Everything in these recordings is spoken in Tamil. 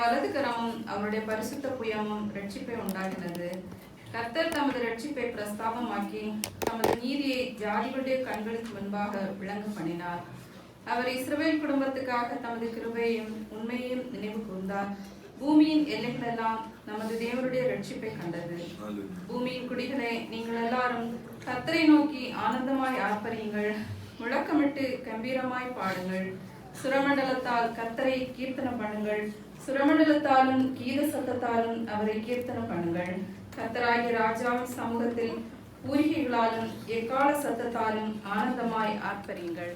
வலது கரமும் அவருடைய பரிசுத்த புயமும் ரட்சிப்பை உண்டாகினது. கர்த்தர் தமது ரட்சிப்பை பிரஸ்தாபமாக்கி தமது நீதியை ஜாதிகளுடைய கண்களுக்கு முன்பாக விளங்க பண்ணினார். அவர் இஸ்ரவேல் குடும்பத்துக்காக தமது கிருபையையும் உண்மையையும் நினைவு கூர்ந்தார். பூமியின் எல்லைகளெல்லாம் நமது தேவனுடைய ரட்சிப்பை கண்டது. பூமியின் குடிகளே, நீங்கள் எல்லாரும் கர்த்தரை நோக்கி ஆனந்தமாய் ஆர்ப்பரியுங்கள், முழக்கமிட்டு கம்பீரமாய் பாடுங்கள். சுரமண்டலத்தால் கர்த்தரை கீர்த்தனம் பண்ணுங்கள், சுரமண்டலத்தாலும் கீத சத்தத்தாலும் அவரை கீர்த்தனம் பண்ணுங்கள். கர்த்தராகிய ராஜாவின் சமூகத்தில் பூரிகைகளாலும் எக்கால சத்தத்தாலும் ஆனந்தமாய் ஆர்ப்பரியுங்கள்.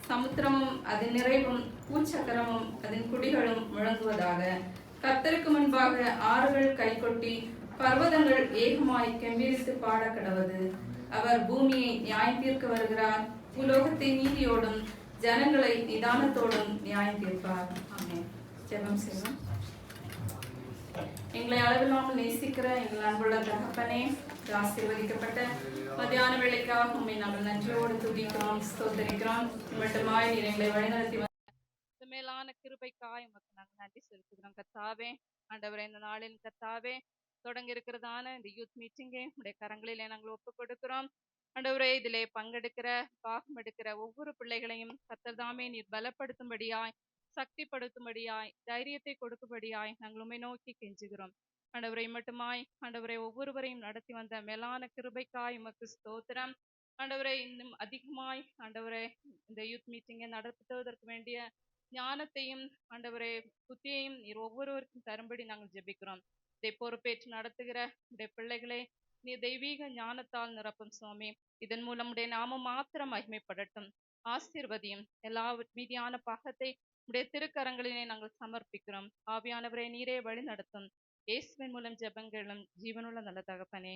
சமுத்திரமும் அதன் நிறைவும் பூச்சக்கரமும் அதன் குடிகளும் முழங்குவதாக. கர்த்தருக்கு முன்பாக ஆறுகள் கைகொட்டி பர்வதங்கள் ஏகமாய் கெம்பீரித்து பாட கடவது. அவர் பூமியை நியாயம் தீர்க்க வருகிறார், பூலோகத்தை நீதியோடும் ஜனங்களை நிதானத்தோடும் நியாயம் தீர்ப்பார். ஆமென். ஜெபம் செய்வோம். எங்களை அளவில்லாமல் நேசிக்கிற எங்கள் அன்புள்ள தகப்பனே, ஆசீர்வதிக்கப்பட்ட மத்தியான வேளைக்காக உண்மை நாங்கள் நன்றியோடு துதிக்கிறோம், ஸ்தோத்தரிக்கிறோம். மட்டுமாய் நீர் எங்களை வழிநடத்தி மேலான கிருபைக்காய் உமக்கு நாங்கள் நன்றி செலுத்துகிறோம். கர்த்தாவே, ஆண்டவரே, இந்த நாளின் கர்த்தாவே தொடங்கி இருக்கிறதான இந்த யூத் மீட்டிங்கை உடைய கரங்களிலே நாங்கள் ஒப்புக் கொடுக்கிறோம். ஆண்டவரே, இதிலே பங்கெடுக்கிற பாகம் எடுக்கிற ஒவ்வொரு பிள்ளைகளையும் கர்த்தர் தாமே நீர் பலப்படுத்தும்படியாய், சக்திப்படுத்தும்படியாய், தைரியத்தை கொடுக்கும்படியாய் நாங்கள் உம்மை நோக்கி கெஞ்சுகிறோம். ஆண்டவரை மட்டுமாய் ஆண்டவரை ஒவ்வொருவரையும் நடத்தி வந்த மேலான கிருபைக்காய் உமக்கு ஸ்தோத்திரம். ஆண்டவரை இன்னும் அதிகமாய் ஆண்டவரை இந்த யூத் மீட்டிங்கை நடத்துவதற்கு வேண்டிய ஞானத்தையும் ஆண்டவரை புத்தியையும் நீர் ஒவ்வொருவருக்கும் தரும்படி நாங்கள் ஜெபிக்கிறோம். இதை பொறுப்பேற்று நடத்துகிற உடைய பிள்ளைகளை நீ தெய்வீக ஞானத்தால் நிரப்பும் சுவாமி. இதன் மூலம் உடைய நாமம் மாத்திரம் மகிமைப்படட்டும். ஆசீர்வதியும். எல்லா மீதியான பாகத்தை உடைய திருக்கரங்களிலே நாங்கள் சமர்ப்பிக்கிறோம். ஆவியானவரை நீரே வழி நடத்தும். இயேசுவின் மூலம் ஜெபங்களும் ஜீவனுள்ள நல்ல தகப்பனே.